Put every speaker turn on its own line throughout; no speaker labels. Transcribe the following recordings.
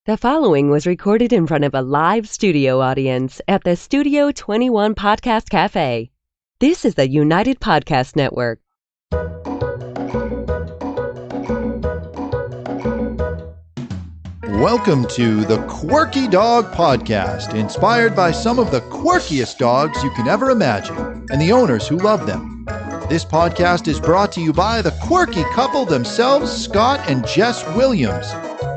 The following was recorded in front of a live studio audience at the Studio 21 Podcast Cafe. This is the United Podcast Network.
Welcome to the Quirky Dog Podcast, inspired by some of the quirkiest dogs you can ever imagine and the owners who love them. This podcast is brought to you by the quirky couple themselves, Scott and Jess Williams.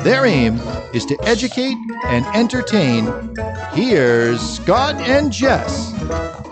Their aim is to educate and entertain. Here's Scott and Jess.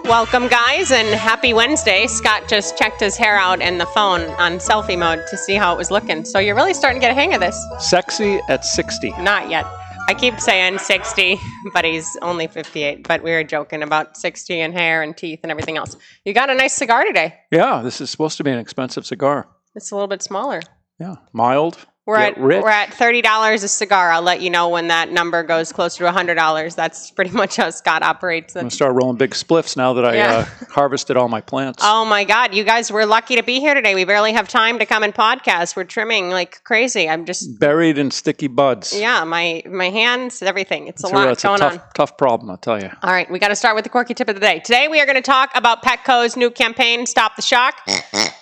Welcome, guys, and happy Wednesday. Scott just checked his hair out and the phone on selfie mode to see how it was looking. So you're really starting to get a hang of this.
Sexy at 60.
Not yet. I keep saying 60, but he's only 58. But we were joking about 60 and hair and teeth and everything else. You got a nice cigar today.
Yeah, this is supposed to be an expensive cigar.
It's a little bit smaller.
Yeah, mild.
We're at $30 a cigar. I'll let you know when that number goes closer to $100. That's pretty much how Scott operates.
I'm going to start rolling big spliffs now that I harvested all my plants.
Oh my God. You guys were lucky to be here today. We barely have time to come and podcast. We're trimming like crazy. I'm just
buried in sticky buds.
Yeah, my hands, everything. It's a lot going on.
Tough problem, I'll tell you.
All right, we got to start with the quirky tip of the day. Today we are going to talk about Petco's new campaign, Stop the Shock.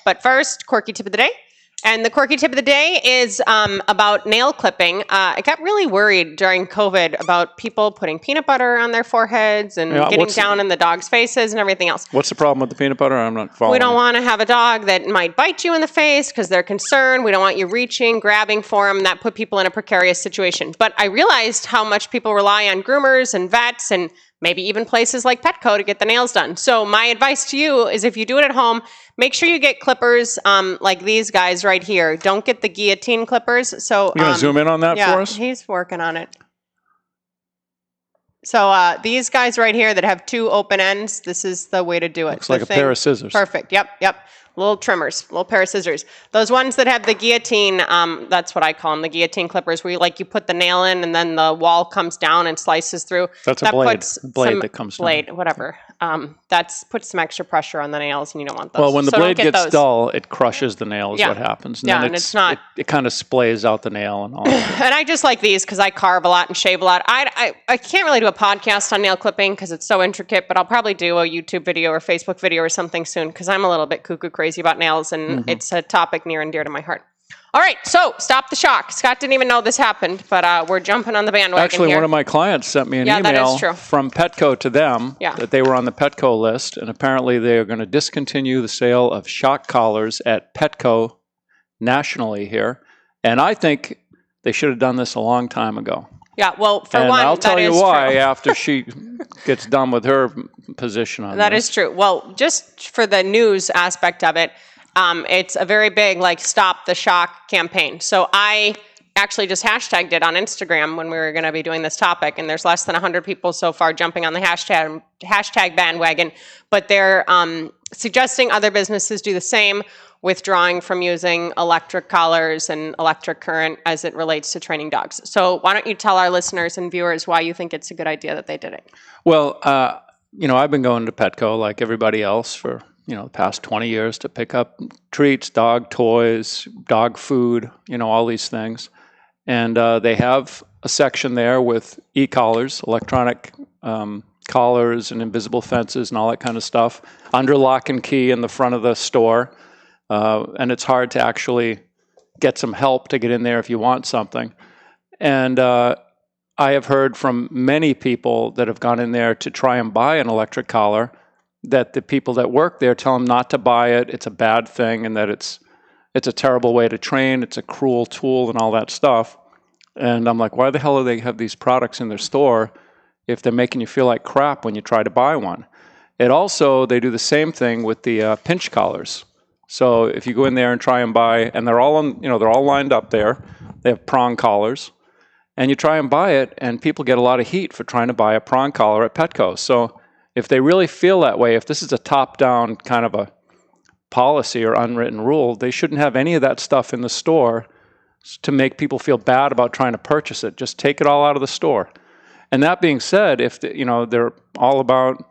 But first, quirky tip of the day. And the quirky tip of the day is about nail clipping. I got really worried during COVID about people putting peanut butter on their foreheads and getting down in the dog's faces and everything else.
What's the problem with the peanut butter? I'm not following.
We don't want to have a dog that might bite you in the face because they're concerned. We don't want you reaching, grabbing for them. That put people in a precarious situation. But I realized how much people rely on groomers and vets and maybe even places like Petco to get the nails done. So my advice to you is if you do it at home, make sure you get clippers like these guys right here. Don't get the guillotine clippers. So
you're going to zoom in on that for us?
Yeah, he's working on it. So these guys right here that have two open ends, this is the way to do it.
Looks like a pair of scissors.
Perfect. Yep. Little trimmers, little pair of scissors. Those ones that have the guillotine, that's what I call them, the guillotine clippers, where you put the nail in and then the wall comes down and slices through.
That's a blade that comes down.
Blade, whatever. That puts some extra pressure on the nails, and you don't want those.
Well, when the blade gets dull, it crushes the nail is what happens. And
and it's not...
It kind of splays out the nail and all that.
And I just like these because I carve a lot and shave a lot. I can't really do a podcast on nail clipping because it's so intricate, but I'll probably do a YouTube video or Facebook video or something soon because I'm a little bit cuckoo crazy about nails, and it's a topic near and dear to my heart. All right, so Stop the Shock. Scott didn't even know this happened, but we're jumping on the bandwagon.
Actually, one of my clients sent me an email from Petco to them that they were on the Petco list, and apparently they are going to discontinue the sale of shock collars at Petco nationally here. And I think they should have done this a long time ago.
Yeah, well, for
and
one,
I'll tell you why
true.
After she gets done with her position on
that
this.
Is true. Well, just for the news aspect of it, it's a very big, Stop the Shock campaign. So I actually just hashtagged it on Instagram when we were going to be doing this topic, and there's less than 100 people so far jumping on the hashtag bandwagon. But they're suggesting other businesses do the same, withdrawing from using electric collars and electric current as it relates to training dogs. So why don't you tell our listeners and viewers why you think it's a good idea that they did it?
Well, I've been going to Petco like everybody else for the past 20 years to pick up treats, dog toys, dog food, all these things. And they have a section there with e-collars, electronic collars and invisible fences and all that kind of stuff under lock and key in the front of the store. And it's hard to actually get some help to get in there if you want something. And I have heard from many people that have gone in there to try and buy an electric collar that the people that work there tell them not to buy it. It's a bad thing, and that it's a terrible way to train. It's a cruel tool and all that stuff. And I'm like, why the hell do they have these products in their store if they're making you feel like crap when you try to buy one? They do the same thing with the pinch collars. So if you go in there and try and buy, and they're all lined up there. They have prong collars, and you try and buy it, and people get a lot of heat for trying to buy a prong collar at Petco. So if they really feel that way, if this is a top-down kind of a policy or unwritten rule, they shouldn't have any of that stuff in the store to make people feel bad about trying to purchase it. Just take it all out of the store. And that being said, if they're all about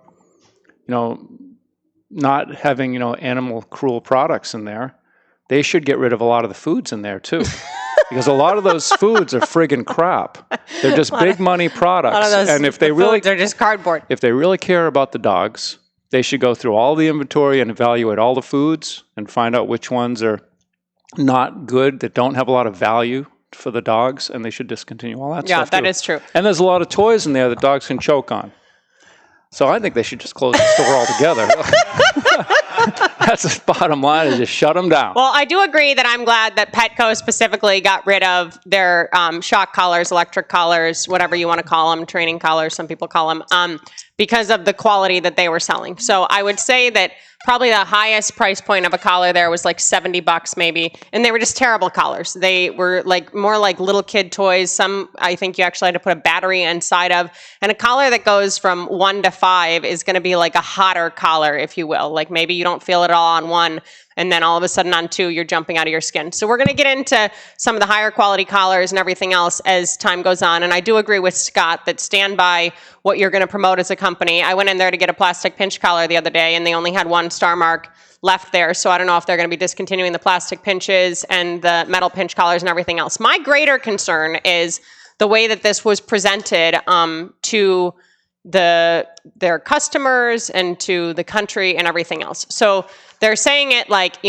not having animal cruel products in there, they should get rid of a lot of the foods in there too. because a lot of those foods are friggin' crap. They're just big money products.
And if they really, they're just cardboard.
If they really care about the dogs, they should go through all the inventory and evaluate all the foods and find out which ones are not good, that don't have a lot of value for the dogs, and they should discontinue all that stuff.
Yeah, that is true.
And there's a lot of toys in there that dogs can choke on. So I think they should just close the store altogether. That's the bottom line, is just shut them down.
Well, I do agree that I'm glad that Petco specifically got rid of their shock collars, electric collars, whatever you want to call them, training collars, some people call them, because of the quality that they were selling. So I would say that probably the highest price point of a collar there was like $70 maybe. And they were just terrible collars. They were like more like little kid toys. Some, I think you actually had to put a battery inside of. And a collar that goes from 1 to 5 is going to be like a hotter collar, if you will. Like maybe you don't feel it all on 1, and then all of a sudden on 2, you're jumping out of your skin. So we're going to get into some of the higher quality collars and everything else as time goes on. And I do agree with Scott that stand by what you're going to promote as a company. I went in there to get a plastic pinch collar the other day, and they only had 1 star mark left there. So I don't know if they're going to be discontinuing the plastic pinches and the metal pinch collars and everything else. My greater concern is the way that this was presented to their customers and to the country and everything else. So they're saying it like,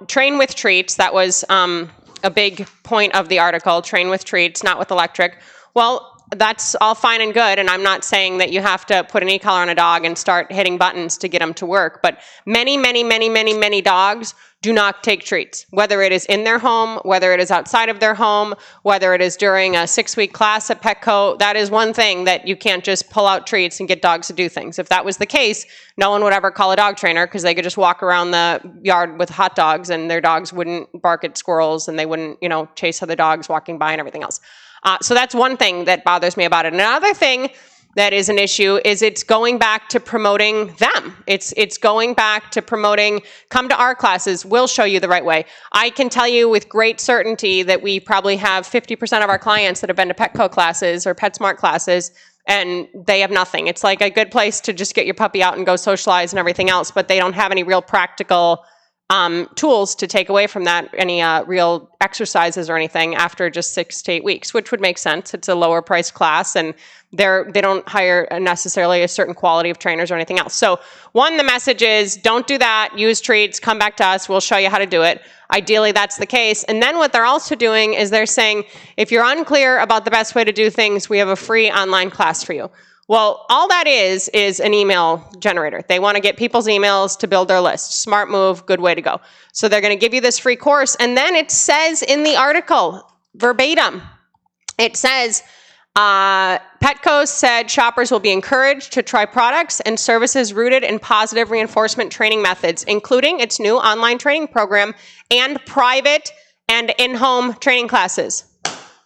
train with treats. That was a big point of the article, train with treats, not with electric. Well, that's all fine and good, and I'm not saying that you have to put an e-collar on a dog and start hitting buttons to get them to work, but many dogs do not take treats, whether it is in their home, whether it is outside of their home, whether it is during a 6-week class at Petco. That is one thing that you can't just pull out treats and get dogs to do things. If that was the case, no one would ever call a dog trainer, because they could just walk around the yard with hot dogs and their dogs wouldn't bark at squirrels and they wouldn't, chase other dogs walking by and everything else. So that's one thing that bothers me about it. Another thing that is an issue is it's going back to promoting them. It's going back to promoting, come to our classes, we'll show you the right way. I can tell you with great certainty that we probably have 50% of our clients that have been to Petco classes or PetSmart classes, and they have nothing. It's like a good place to just get your puppy out and go socialize and everything else, but they don't have any real practical tools to take away from that, any real exercises or anything after just 6 to 8 weeks, which would make sense. It's a lower priced class, and they don't hire necessarily a certain quality of trainers or anything else. So one, the message is don't do that, use treats, come back to us, we'll show you how to do it. Ideally, that's the case. And then what they're also doing is they're saying, if you're unclear about the best way to do things, we have a free online class for you. Well, all that is an email generator. They want to get people's emails to build their list. Smart move, good way to go. So they're going to give you this free course. And then it says in the article, verbatim, it says, Petco said shoppers will be encouraged to try products and services rooted in positive reinforcement training methods, including its new online training program and private and in-home training classes.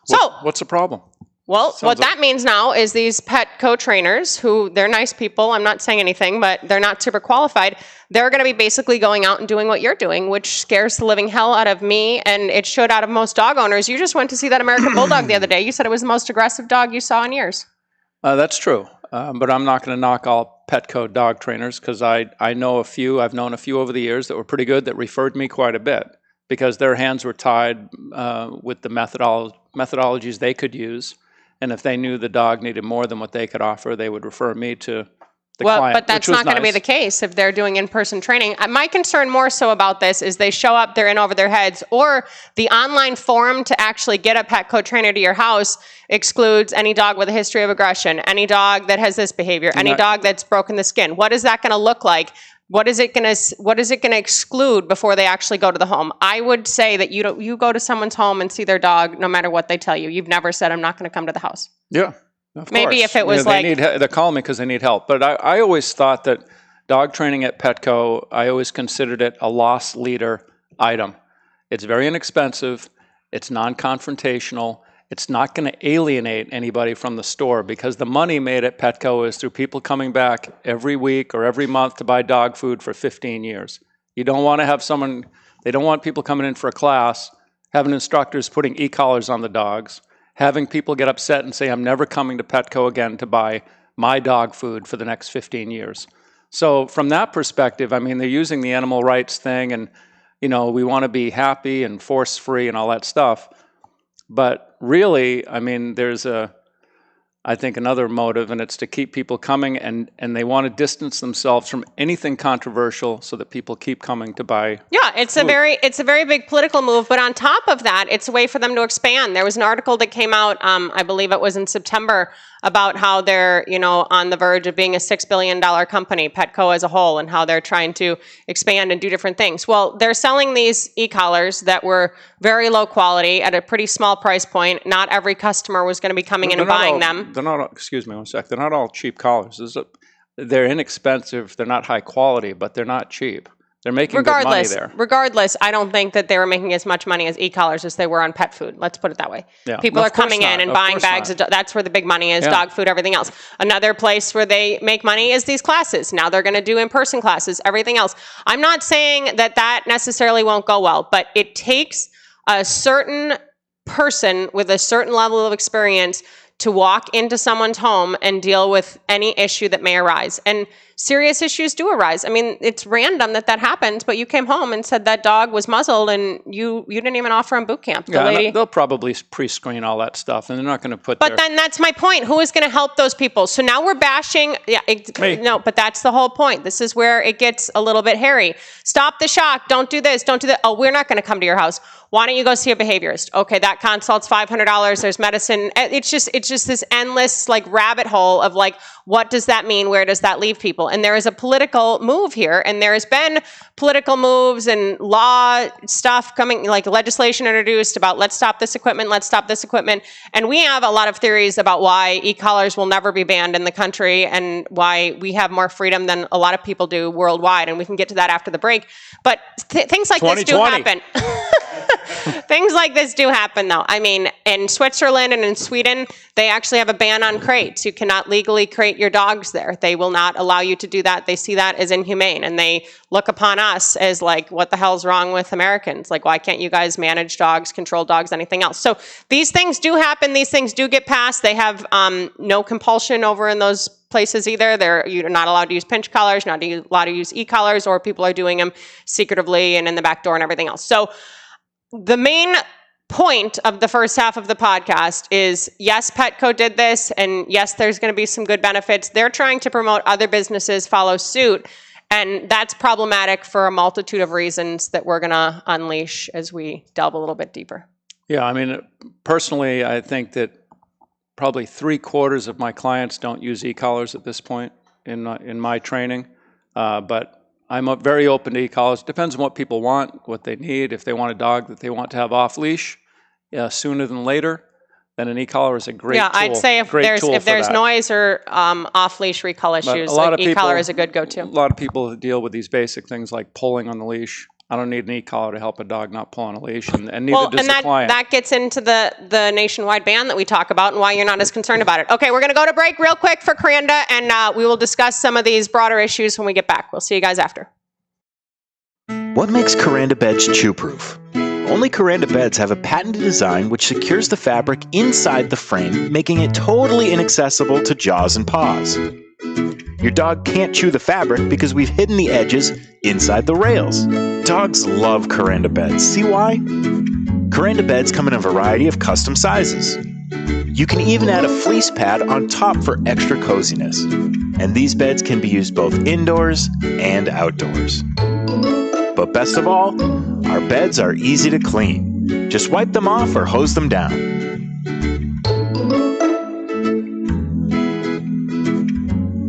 So,
what's the problem?
Well, what that means now is these Petco trainers, who they're nice people, I'm not saying anything, but they're not super qualified, they're going to be basically going out and doing what you're doing, which scares the living hell out of me, and it should out of most dog owners. You just went to see that American Bulldog the other day. You said it was the most aggressive dog you saw in years.
That's true, but I'm not going to knock all Petco dog trainers, because I know a few, I've known a few over the years that were pretty good, that referred me quite a bit, because their hands were tied with the methodologies they could use. And if they knew the dog needed more than what they could offer, they would refer me to the client.
But that's not going to be the case if they're doing in-person training. My concern more so about this is they show up, they're in over their heads, or the online forum to actually get a Petco trainer to your house excludes any dog with a history of aggression, any dog that has this behavior, any dog that's broken the skin. What is that going to look like? What is it going to exclude before they actually go to the home? I would say that you go to someone's home and see their dog no matter what they tell you. You've never said, I'm not going to come to the house.
Yeah, of
Maybe
course.
if it was
they call me because they need help. But I always thought that dog training at Petco, I always considered it a loss leader item. It's very inexpensive. It's non-confrontational. It's not going to alienate anybody from the store, because the money made at Petco is through people coming back every week or every month to buy dog food for 15 years. You don't want to have they don't want people coming in for a class, having instructors putting e-collars on the dogs, having people get upset and say, I'm never coming to Petco again to buy my dog food for the next 15 years. So from that perspective, I mean, they're using the animal rights thing and, we want to be happy and force-free and all that stuff. But really, I mean, there's I think another motive, and it's to keep people coming, and they want to distance themselves from anything controversial so that people keep coming to buy.
Yeah, it's food. It's a very big political move, but on top of that, it's a way for them to expand. There was an article that came out, I believe it was in September, about how they're, on the verge of being a $6 billion company, Petco as a whole, and how they're trying to expand and do different things. Well, they're selling these e-collars that were very low quality at a pretty small price point. Not every customer was going to be coming in and buying them.
They're not, excuse me one sec, they're not all cheap collars. They're inexpensive, they're not high quality, but they're not cheap. They're making good money there.
Regardless, I don't think that they were making as much money as e-collars as they were on pet food. Let's put it that way.
Yeah.
People are coming in and buying bags. That's where the big money is, dog food, everything else. Another place where they make money is these classes. Now they're going to do in-person classes, everything else. I'm not saying that necessarily won't go well, but it takes a certain person with a certain level of experience to walk into someone's home and deal with any issue that may arise. And serious issues do arise. I mean, it's random that happens, but you came home and said that dog was muzzled and you didn't even offer him boot camp. The lady,
they'll probably pre-screen all that stuff, and they're not going to put
But then that's my point. Who is going to help those people? So now we're bashing. No, but that's the whole point. This is where it gets a little bit hairy. Stop the shock. Don't do this. Don't do that. Oh, we're not going to come to your house. Why don't you go see a behaviorist? Okay, that consult's $500. There's medicine. It's just this endless rabbit hole of what does that mean? Where does that leave people? And there is a political move here, and there has been political moves and law stuff coming, legislation introduced about let's stop this equipment, let's stop this equipment. And we have a lot of theories about why e-collars will never be banned in the country and why we have more freedom than a lot of people do worldwide. And we can get to that after the break. But things like this do happen. Things like this do happen, though. I mean, in Switzerland and in Sweden, they actually have a ban on crates. You cannot legally crate your dogs there. They will not allow you to do that. They see that as inhumane, and they look upon us as what the hell's wrong with Americans? Why can't you guys manage dogs, control dogs, anything else? So these things do happen. These things do get passed. They have no compulsion over in those places either. You're not allowed to use pinch collars, not allowed to use e-collars, or people are doing them secretively and in the back door and everything else. So the main point of the first half of the podcast is, yes, Petco did this, and yes, there's going to be some good benefits. They're trying to promote other businesses follow suit, and that's problematic for a multitude of reasons that we're going to unleash as we delve a little bit deeper. Yeah,
I mean, personally, I think that probably 3/4 of my clients don't use e-collars at this point in my training, but I'm very open to e-collars. Depends on what people want, what they need. If they want a dog that they want to have off-leash sooner than later, then an e-collar is a great tool.
Yeah, I'd say if there's noise or off-leash recall issues, e-collar is a good go-to.
A lot of people deal with these basic things like pulling on the leash. I don't need an e-collar to help a dog not pull on a leash, and neither does the client.
That gets into the nationwide ban that we talk about and why you're not as concerned about it. Okay, we're going to go to break real quick for Karanda, and we will discuss some of these broader issues when we get back. We'll see you guys after.
What makes Karanda beds chew-proof? Only Karanda beds have a patented design which secures the fabric inside the frame, making it totally inaccessible to jaws and paws. Your dog can't chew the fabric because we've hidden the edges inside the rails. Dogs love Karanda beds. See why? Karanda beds come in a variety of custom sizes. You can even add a fleece pad on top for extra coziness. And these beds can be used both indoors and outdoors. But best of all, our beds are easy to clean. Just wipe them off or hose them down.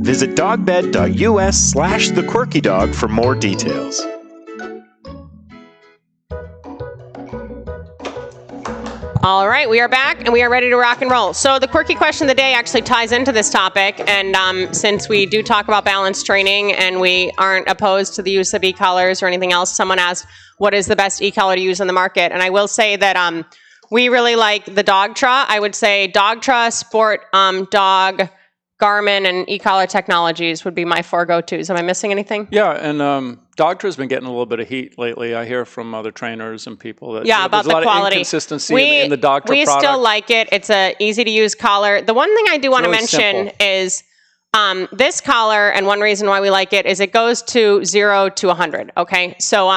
Visit dogbed.us/thequirkydog for more details.
All right, we are back and we are ready to rock and roll. So the quirky question of the day actually ties into this topic. And since we do talk about balance training and we aren't opposed to the use of e-collars or anything else, someone asked, what is the best e-collar to use in the market? And I will say that we really like the Dogtra. I would say Dogtra, Sport Dog, Garmin, and e-collar technologies would be my 4 go-tos. Am I missing anything?
Yeah, and Dogtra's been getting a little bit of heat lately. I hear from other trainers and people that
about
there's a lot
the quality.
Of inconsistency in the Dogtra product.
We still like it. It's a easy-to-use collar. The one thing I do want to mention is this collar, and one reason why we like it is it goes to 0 to 100, okay? So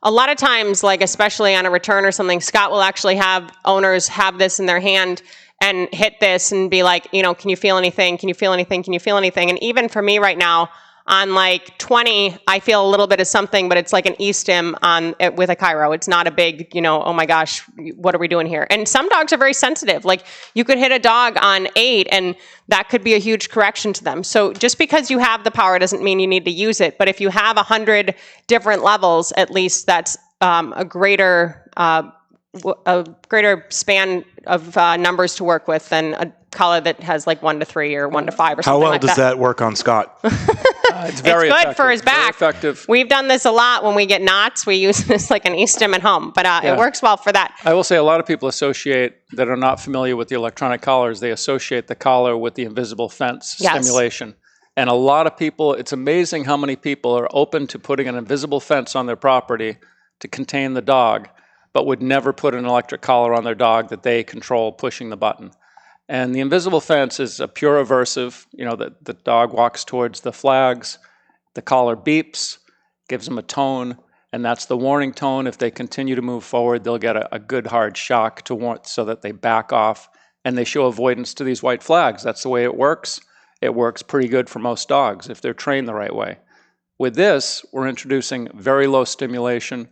a lot of times, like especially on a return or something, Scott will actually have owners have this in their hand and hit this and be like, you know, can you feel anything? Can you feel anything? Can you feel anything? And even for me right now, on like 20, I feel a little bit of something, but it's like an e-stim on with a Cairo. It's not a big, you know, oh my gosh, what are we doing here? And some dogs are very sensitive. Like you could hit a dog on 8 and that could be a huge correction to them. So just because you have the power doesn't mean you need to use it. But if you have 100 different levels, at least that's a greater span of numbers to work with than a collar that has like 1 to 3 or 1 to 5 or something like that.
How well does that work on Scott?
It's very
good
effective.
for his back.
Very effective.
We've done this a lot when we get knots. We use this like an e-stim at home, but it works well for that.
I will say a lot of people associate, that are not familiar with the electronic collars, they associate the collar with the invisible fence stimulation. And a lot of people, it's amazing how many people are open to putting an invisible fence on their property to contain the dog, but would never put an electric collar on their dog that they control pushing the button. And the invisible fence is a pure aversive. You know, the dog walks towards the flags, the collar beeps, gives them a tone, and that's the warning tone. If they continue to move forward, they'll get a good hard shock to warn, so that they back off and they show avoidance to these white flags. That's the way it works. It works pretty good for most dogs if they're trained the right way. With this, we're introducing very low stimulation,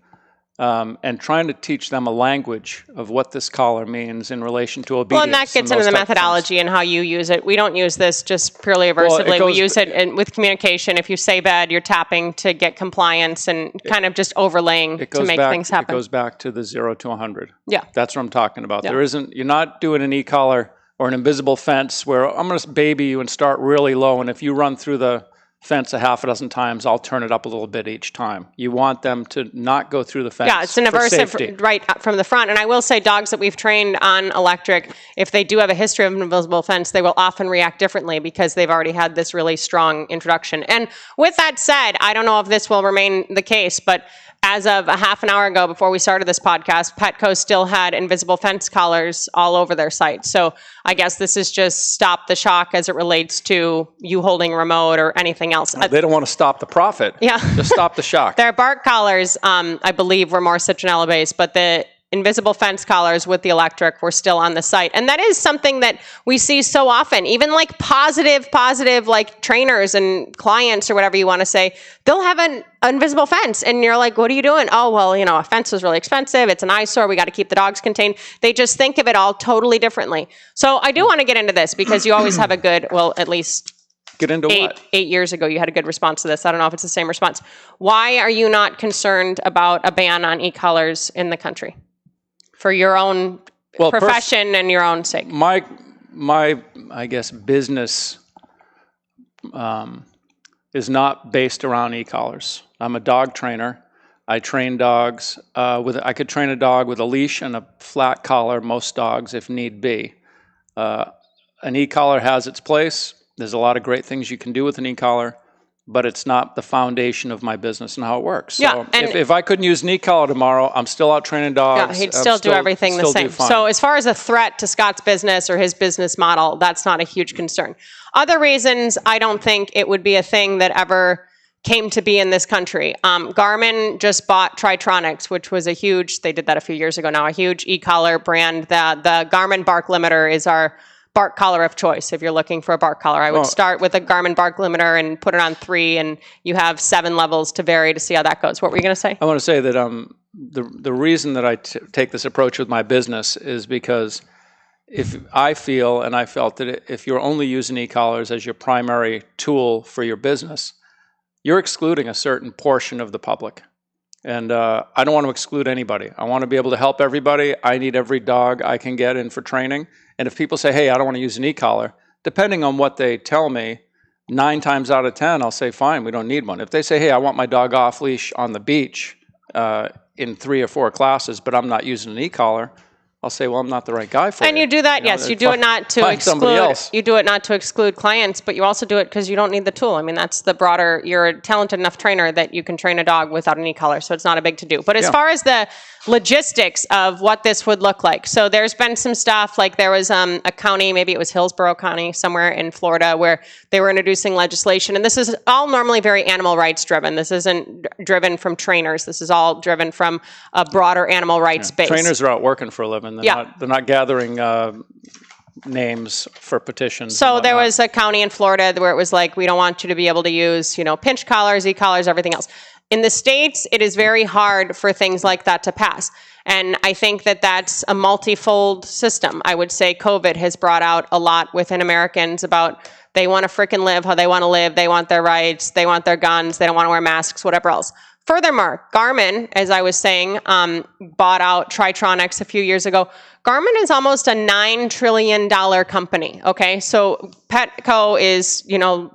and trying to teach them a language of what this collar means in relation to obedience.
Well, and that gets into the methodology and how you use it. We don't use this just purely aversively. We use it with communication. If you say bad, you're tapping to get compliance and kind of just overlaying to make things happen.
It goes back to the 0 to 100.
Yeah.
That's what I'm talking about.
Yeah.
You're not doing an e-collar or an invisible fence where I'm going to baby you and start really low, and if you run through the fence a half a dozen times, I'll turn it up a little bit each time. You want them to not go through the fence.
Yeah, it's an aversive right from the front. And I will say dogs that we've trained on electric, if they do have a history of an invisible fence, they will often react differently because they've already had this really strong introduction. And with that said, I don't know if this will remain the case, but as of a half an hour ago before we started this podcast, Petco still had invisible fence collars all over their site. So I guess this is just stop the shock as it relates to you holding a remote or anything else.
They don't want to stop the profit.
Yeah.
Just stop the shock.
Their bark collars, I believe, were more citronella based, but the invisible fence collars with the electric were still on the site. And that is something that we see so often, even like positive like trainers and clients or whatever you want to say, they'll have an invisible fence. And you're like, what are you doing? Oh, well, you know, a fence is really expensive. It's an eyesore. We got to keep the dogs contained. They just think of it all totally differently. So I do want to get into this because you always have a good, well, at least
get into what?
8 years ago, you had a good response to this. I don't know if it's the same response. Why are you not concerned about a ban on e-collars in the country? For your own profession and your own sake.
My I guess business is not based around e-collars. I'm a dog trainer. I train dogs I could train a dog with a leash and a flat collar, most dogs, if need be. An e-collar has its place. There's a lot of great things you can do with an e-collar, but it's not the foundation of my business and how it works. So
yeah,
if I couldn't use an e-collar tomorrow, I'm still out training dogs.
Yeah, he'd still do everything the same. So as far as a threat to Scott's business or his business model, that's not a huge concern. Other reasons I don't think it would be a thing that ever came to be in this country. Garmin just bought Tritronics, which was they did that a few years ago now, a huge e-collar brand. The Garmin Bark Limiter is our bark collar of choice. If you're looking for a bark collar, I would start with a Garmin Bark Limiter and put it on 3, and you have 7 levels to vary to see how that goes. What were you going to say?
I want to say that the reason that I take this approach with my business is because I felt that if you're only using e-collars as your primary tool for your business, you're excluding a certain portion of the public. And I don't want to exclude anybody. I want to be able to help everybody. I need every dog I can get in for training. And if people say, hey, I don't want to use an e-collar, depending on what they tell me, 9 times out of 10, I'll say, fine, we don't need one. If they say, hey, I want my dog off leash on the beach in 3 or 4 classes, but I'm not using an e-collar, I'll say, well, I'm not the right guy for
and you do that, yes. You do it not to exclude. You do it not to exclude clients, but you also do it because you don't need the tool. I mean, that's the broader. You're a talented enough trainer that you can train a dog without any collar, so it's not a big to do. But as far as the logistics of what this would look like, so there's been some stuff like there was a county, maybe it was Hillsborough County, somewhere in Florida, where they were introducing legislation, and this is all normally very animal rights driven. This isn't driven from trainers. This is all driven from a broader animal rights base.
Trainers are out working for a living. They're not gathering names for petitions.
So there was a county in Florida where it was like, we don't want you to be able to use, pinch collars, e-collars, everything else. In the States, it is very hard for things like that to pass. And I think that that's a multifold system. I would say COVID has brought out a lot within Americans about they want to freaking live how they want to live. They want their rights. They want their guns. They don't want to wear masks, whatever else. Furthermore, Garmin, as I was saying, bought out Tritronics a few years ago. Garmin is almost a $9 trillion company, okay? So Petco is,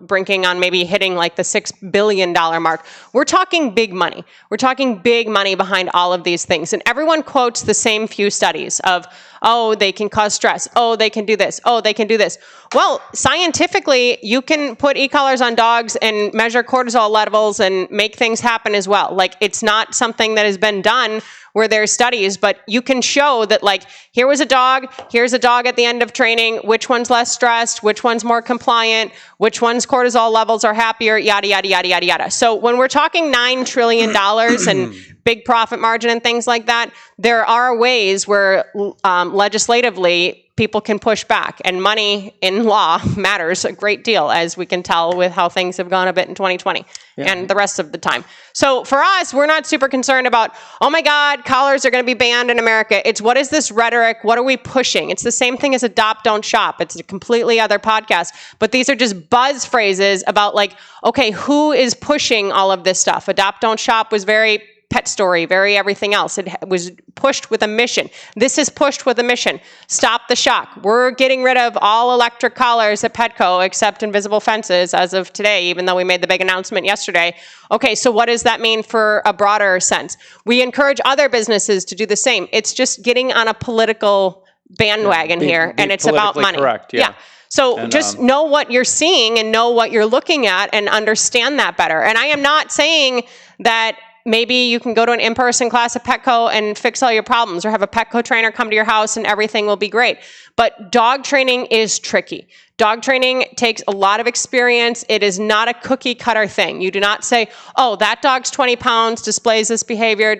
brinking on maybe hitting like the $6 billion mark. We're talking big money. We're talking big money behind all of these things. And everyone quotes the same few studies of, oh, they can cause stress. Oh, they can do this. Oh, they can do this. Well, scientifically, you can put e-collars on dogs and measure cortisol levels and make things happen as well. Like, it's not something that has been done where there's studies, but you can show that, like, here was a dog, here's a dog at the end of training, which one's less stressed, which one's more compliant, which one's cortisol levels are happier, yada, yada, yada, yada, yada. So when we're talking $9 trillion and big profit margin and things like that, there are ways where legislatively people can push back, and money in law matters a great deal, as we can tell with how things have gone a bit in 2020 and the rest of the time. So for us, we're not super concerned about, oh my God, collars are going to be banned in America. It's what is this rhetoric? What are we pushing? It's the same thing as adopt, don't shop. It's a completely other podcast, but these are just buzz phrases about like, okay, who is pushing all of this stuff? Adopt, don't shop was very Pet Story, very everything else. It was pushed with a mission. This is pushed with a mission. Stop the shock. We're getting rid of all electric collars at Petco except invisible fences as of today, even though we made the big announcement yesterday. Okay, so what does that mean for a broader sense? We encourage other businesses to do the same. It's just getting on a political bandwagon here, and it's about money.
Correct, yeah.
So just know what you're seeing and know what you're looking at and understand that better. And I am not saying that maybe you can go to an in-person class at Petco and fix all your problems, or have a Petco trainer come to your house and everything will be great. But dog training is tricky. Dog training takes a lot of experience. It is not a cookie cutter thing. You do not say, oh, that dog's 20 pounds, displays this behavior,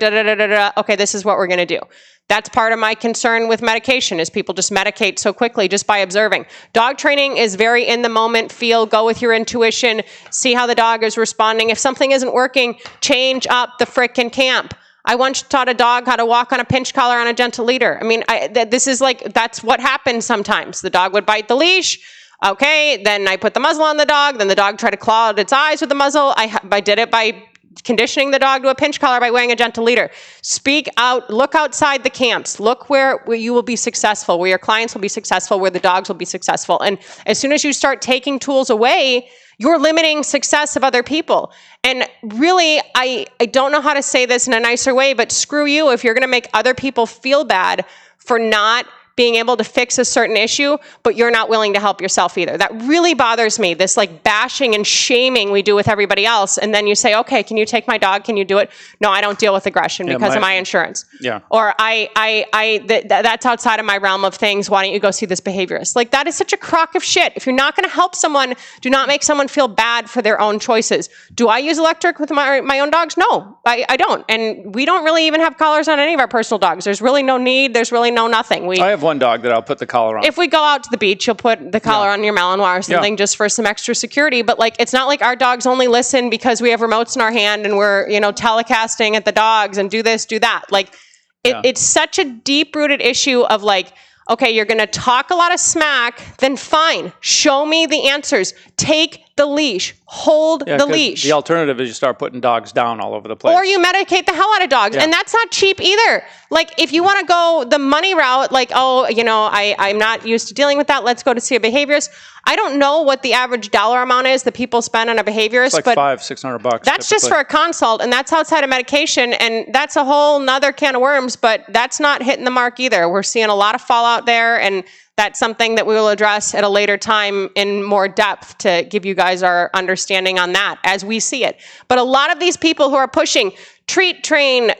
okay, this is what we're going to do. That's part of my concern with medication, is people just medicate so quickly just by observing. Dog training is very in the moment, feel, go with your intuition, see how the dog is responding. If something isn't working, change up the frickin' camp. I once taught a dog how to walk on a pinch collar on a gentle leader. I mean, that's what happens sometimes. The dog would bite the leash. Okay, then I put the muzzle on the dog. Then the dog tried to claw out its eyes with the muzzle. I did it by conditioning the dog to a pinch collar by wearing a gentle leader. Speak out, look outside the camps, look where you will be successful, where your clients will be successful, where the dogs will be successful. And as soon as you start taking tools away, you're limiting success of other people. And really, I don't know how to say this in a nicer way, but screw you if you're going to make other people feel bad for not being able to fix a certain issue, but you're not willing to help yourself either. That really bothers me, this like bashing and shaming we do with everybody else. And then you say, okay, can you take my dog? Can you do it? No, I don't deal with aggression because of my insurance.
Yeah.
Or that's outside of my realm of things. Why don't you go see this behaviorist? Like, that is such a crock of shit. If you're not going to help someone, do not make someone feel bad for their own choices. Do I use electric with my own dogs? No, I don't. And we don't really even have collars on any of our personal dogs. There's really no need. There's really no nothing.
I have one dog that I'll put the collar on.
If we go out to the beach, you'll put the collar on your Malinois or something just for some extra security. But like, it's not like our dogs only listen because we have remotes in our hand and we're, telecasting at the dogs and do this, do that. Like, it's such a deep-rooted issue of like, okay, you're going to talk a lot of smack, then fine. Show me the answers. Take the leash. Hold the leash.
The alternative is you start putting dogs down all over the place.
Or you medicate the hell out of dogs. And that's not cheap either. Like, if you want to go the money route, like, oh, you know, I'm not used to dealing with that. Let's go to see a behaviorist. I don't know what the average dollar amount is that people spend on a behaviorist.
It's like
but
$500-$600.
That's just for a consult, and that's outside of medication, and that's a whole nother can of worms, but that's not hitting the mark either. We're seeing a lot of fallout there, and that's something that we will address at a later time in more depth to give you guys our understanding on that as we see it. But a lot of these people who are pushing treat, train,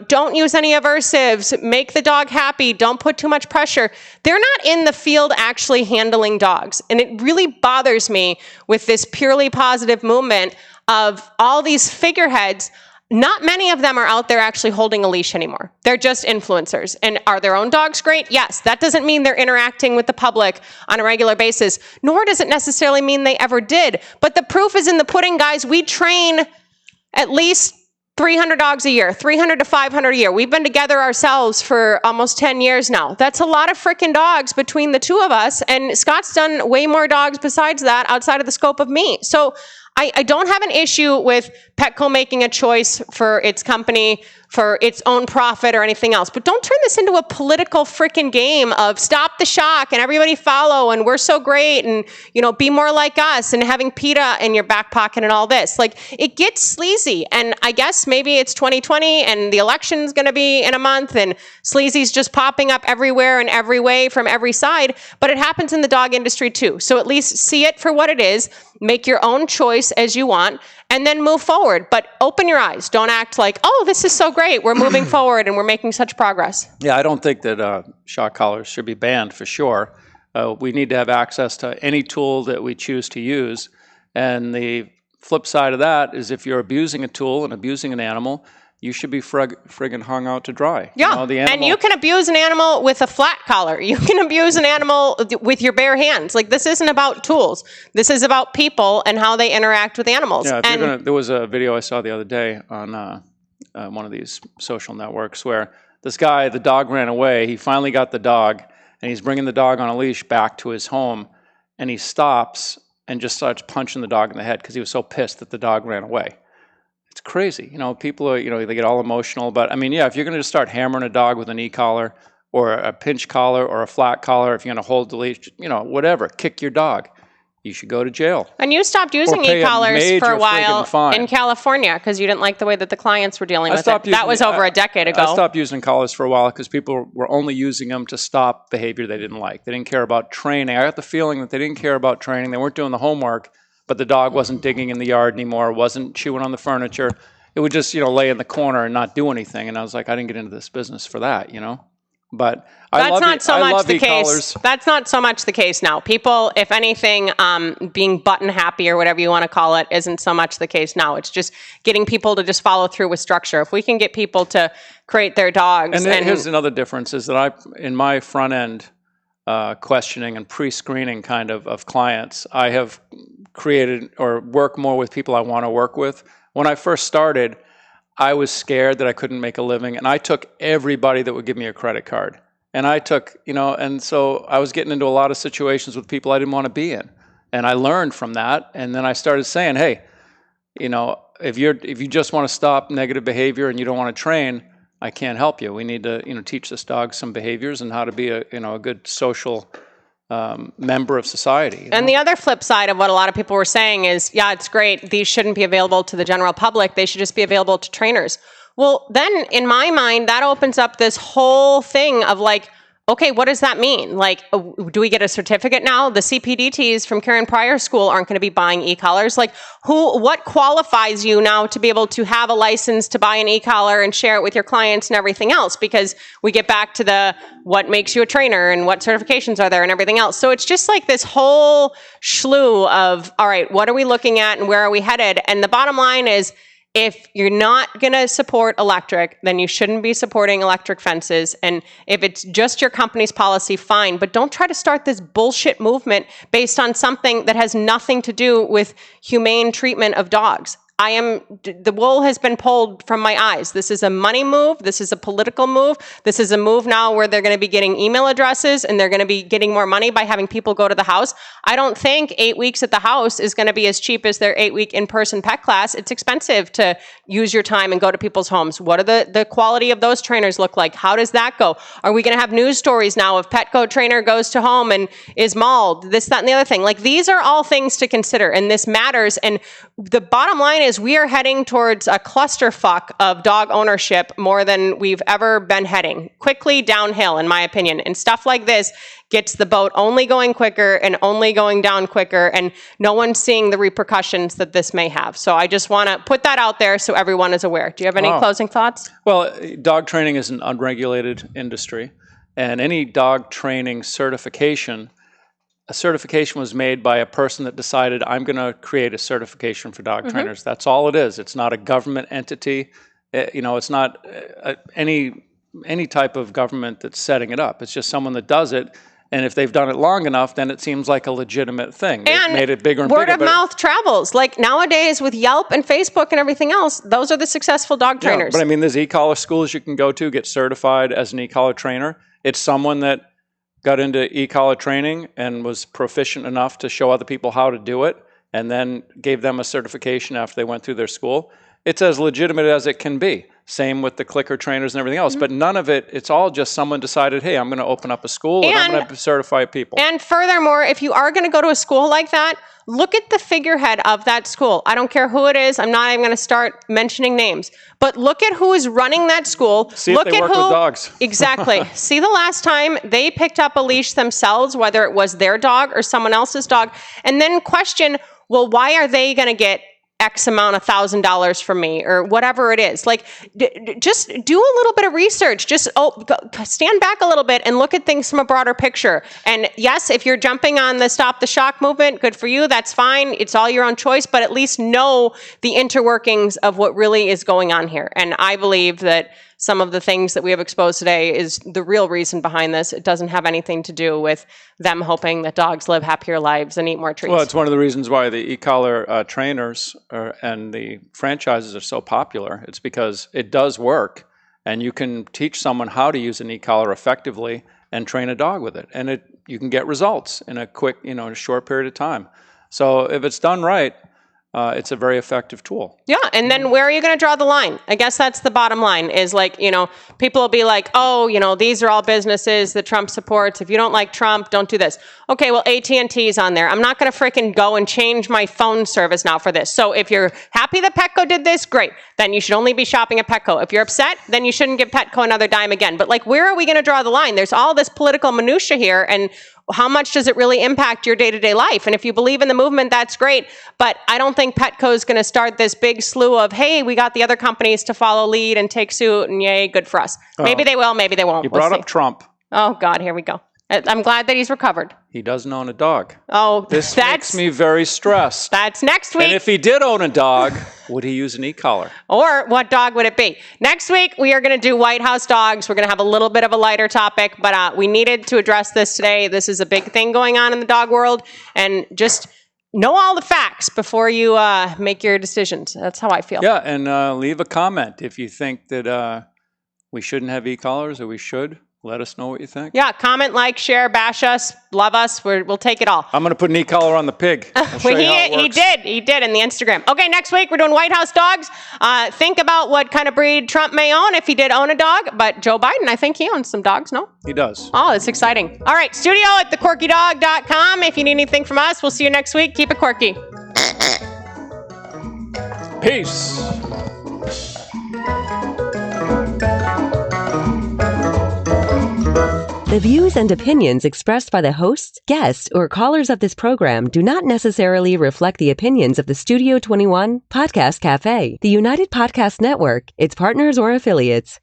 don't use any aversives, make the dog happy, don't put too much pressure, they're not in the field actually handling dogs. And it really bothers me with this purely positive movement of all these figureheads. Not many of them are out there actually holding a leash anymore. They're just influencers. And are their own dogs great? Yes. That doesn't mean they're interacting with the public on a regular basis, nor does it necessarily mean they ever did. But the proof is in the pudding, guys. We train at least 300 dogs a year, 300 to 500 a year. We've been together ourselves for almost 10 years now. That's a lot of freaking dogs between the two of us. And Scott's done way more dogs besides that outside of the scope of me. So I don't have an issue with Petco making a choice for its company, for its own profit or anything else. But don't turn this into a political freaking game of stop the shock and everybody follow and we're so great and, you know, be more like us and having PETA in your back pocket and all this. Like, it gets sleazy. And I guess maybe it's 2020 and the election's going to be in a month and sleazy's just popping up everywhere and every way from every side. But it happens in the dog industry too. So at least see it for what it is, make your own choice as you want, and then move forward. But open your eyes. Don't act like, oh, this is so great. We're moving forward and we're making such progress.
Yeah, I don't think that shock collars should be banned for sure. We need to have access to any tool that we choose to use. And the flip side of that is if you're abusing a tool and abusing an animal, you should be friggin' hung out to dry.
Yeah, you know, and you can abuse an animal with a flat collar. You can abuse an animal with your bare hands. Like, this isn't about tools. This is about people and how they interact with animals.
Yeah, there was a video I saw the other day on one of these social networks where this guy, the dog ran away. He finally got the dog, and he's bringing the dog on a leash back to his home, and he stops and just starts punching the dog in the head because he was so pissed that the dog ran away. It's crazy. You know, people are, you know, they get all emotional. But I mean, yeah, if you're going to just start hammering a dog with an e-collar or a pinch collar or a flat collar, if you're going to hold the leash, you know, whatever, kick your dog, you should go to jail.
And you stopped using e-collars for a while in California because you didn't like the way that the clients were dealing with it. That was over a decade ago.
I stopped using collars for a while because people were only using them to stop behavior they didn't like. They didn't care about training. I got the feeling that they didn't care about training. They weren't doing the homework. But the dog wasn't digging in the yard anymore, wasn't chewing on the furniture. It would just, you know, lay in the corner and not do anything. And I was like, I didn't get into this business for that, you know. But
that's not so much the case. That's not so much the case now. People, if anything, being button happy or whatever you want to call it, isn't so much the case now. It's just getting people to just follow through with structure. If we can get people to create their dogs,
and here's another difference is that in my front end questioning and pre-screening kind of clients, I have created or work more with people I want to work with. When I first started, I was scared that I couldn't make a living, and I took everybody that would give me a credit card. And I took, you know, and so I was getting into a lot of situations with people I didn't want to be in. And I learned from that, and then I started saying, hey, you know, if you just want to stop negative behavior and you don't want to train, I can't help you. We need to, you know, teach this dog some behaviors and how to be a good social member of society. You know?
And the other flip side of what a lot of people were saying is, yeah, it's great. These shouldn't be available to the general public. They should just be available to trainers. Well, then in my mind, that opens up this whole thing of like, okay, what does that mean? Like, do we get a certificate now? The CPDTs from Karen Pryor's school aren't going to be buying e-collars. Like, what qualifies you now to be able to have a license to buy an e-collar and share it with your clients and everything else? Because we get back to the what makes you a trainer and what certifications are there and everything else. So it's just like this whole slew of, all right, what are we looking at and where are we headed? And the bottom line is, if you're not going to support electric, then you shouldn't be supporting electric fences. And if it's just your company's policy, fine. But don't try to start this bullshit movement based on something that has nothing to do with humane treatment of dogs. the wool has been pulled from my eyes. This is a money move. This is a political move. This is a move now where they're going to be getting email addresses and they're going to be getting more money by having people go to the house. I don't think 8 weeks at the house is going to be as cheap as their 8-week in-person pet class. It's expensive to use your time and go to people's homes. What are the quality of those trainers look like? How does that go? Are we going to have news stories now of Petco trainer goes to home and is mauled, this, that, and the other thing? Like, these are all things to consider, and this matters. And the bottom line is we are heading towards a clusterfuck of dog ownership more than we've ever been heading. Quickly downhill, in my opinion. And stuff like this gets the boat only going quicker and only going down quicker, and no one's seeing the repercussions that this may have. So I just want to put that out there so everyone is aware. Do you have any closing thoughts?
Well, dog training is an unregulated industry, and any dog training certification, a certification was made by a person that decided, I'm going to create a certification for dog trainers. That's all it is. It's not a government entity. It's not any type of government that's setting it up. It's just someone that does it. And if they've done it long enough, then it seems like a legitimate thing. They've made it bigger and bigger.
Word of mouth travels. Like nowadays with Yelp and Facebook and everything else, those are the successful dog trainers.
But I mean, there's e-collar schools you can go to, get certified as an e-collar trainer. It's someone that got into e-collar training and was proficient enough to show other people how to do it, and then gave them a certification after they went through their school. It's as legitimate as it can be. Same with the clicker trainers and everything else. But none of it, it's all just someone decided, hey, I'm going to open up a school and I'm going to certify people.
And furthermore, if you are going to go to a school like that, look at the figurehead of that school. I don't care who it is. I'm not even going to start mentioning names. But look at who is running that school.
See if they work with dogs.
Exactly. See the last time they picked up a leash themselves, whether it was their dog or someone else's dog, and then question, well, why are they going to get X amount of $1,000 from me or whatever it is? Like, just do a little bit of research. Just stand back a little bit and look at things from a broader picture. And yes, if you're jumping on the Stop the Shock movement, good for you. That's fine. It's all your own choice, but at least know the interworkings of what really is going on here. And I believe that some of the things that we have exposed today is the real reason behind this. It doesn't have anything to do with them hoping that dogs live happier lives and eat more treats.
Well, it's one of the reasons why the e-collar trainers and the franchises are so popular. It's because it does work, and you can teach someone how to use an e-collar effectively and train a dog with it. And you can get results in a quick, in a short period of time. So if it's done right, it's a very effective tool.
Yeah, and then where are you going to draw the line? I guess that's the bottom line, is like, people will be like, oh, these are all businesses that Trump supports. If you don't like Trump, don't do this. Okay, well, AT&T's on there. I'm not going to freaking go and change my phone service now for this. So if you're happy that Petco did this, great. Then you should only be shopping at Petco. If you're upset, then you shouldn't give Petco another dime again. But like, where are we going to draw the line? There's all this political minutia here, and how much does it really impact your day-to-day life? And if you believe in the movement, that's great. But I don't think Petco is going to start this big slew of, hey, we got the other companies to follow lead and take suit, and yay, good for us. Maybe they will, maybe they won't.
You brought up Trump.
Oh, God, here we go. I'm glad that he's recovered.
He doesn't own a dog.
Oh,
this makes me very stressed.
That's next week.
And if he did own a dog, would he use an e-collar?
Or what dog would it be? Next week, we are going to do White House dogs. We're going to have a little bit of a lighter topic, but we needed to address this today. This is a big thing going on in the dog world, and just know all the facts before you make your decisions. That's how I feel.
Yeah, and leave a comment if you think that we shouldn't have e-collars or we should. Let us know what you think.
Yeah, comment, like, share, bash us, love us. We'll take it all.
I'm going to put an e-collar on the pig.
He did in the Instagram. Okay, next week we're doing White House dogs. Think about what kind of breed Trump may own if he did own a dog. But Joe Biden, I think he owns some dogs, no?
He does.
Oh, that's exciting. All right, studio at thequirkydog.com. If you need anything from us, we'll see you next week. Keep it quirky.
Peace.
The views and opinions expressed by the hosts, guests, or callers of this program do not necessarily reflect the opinions of the Studio 21 Podcast Cafe, the United Podcast Network, its partners, or affiliates.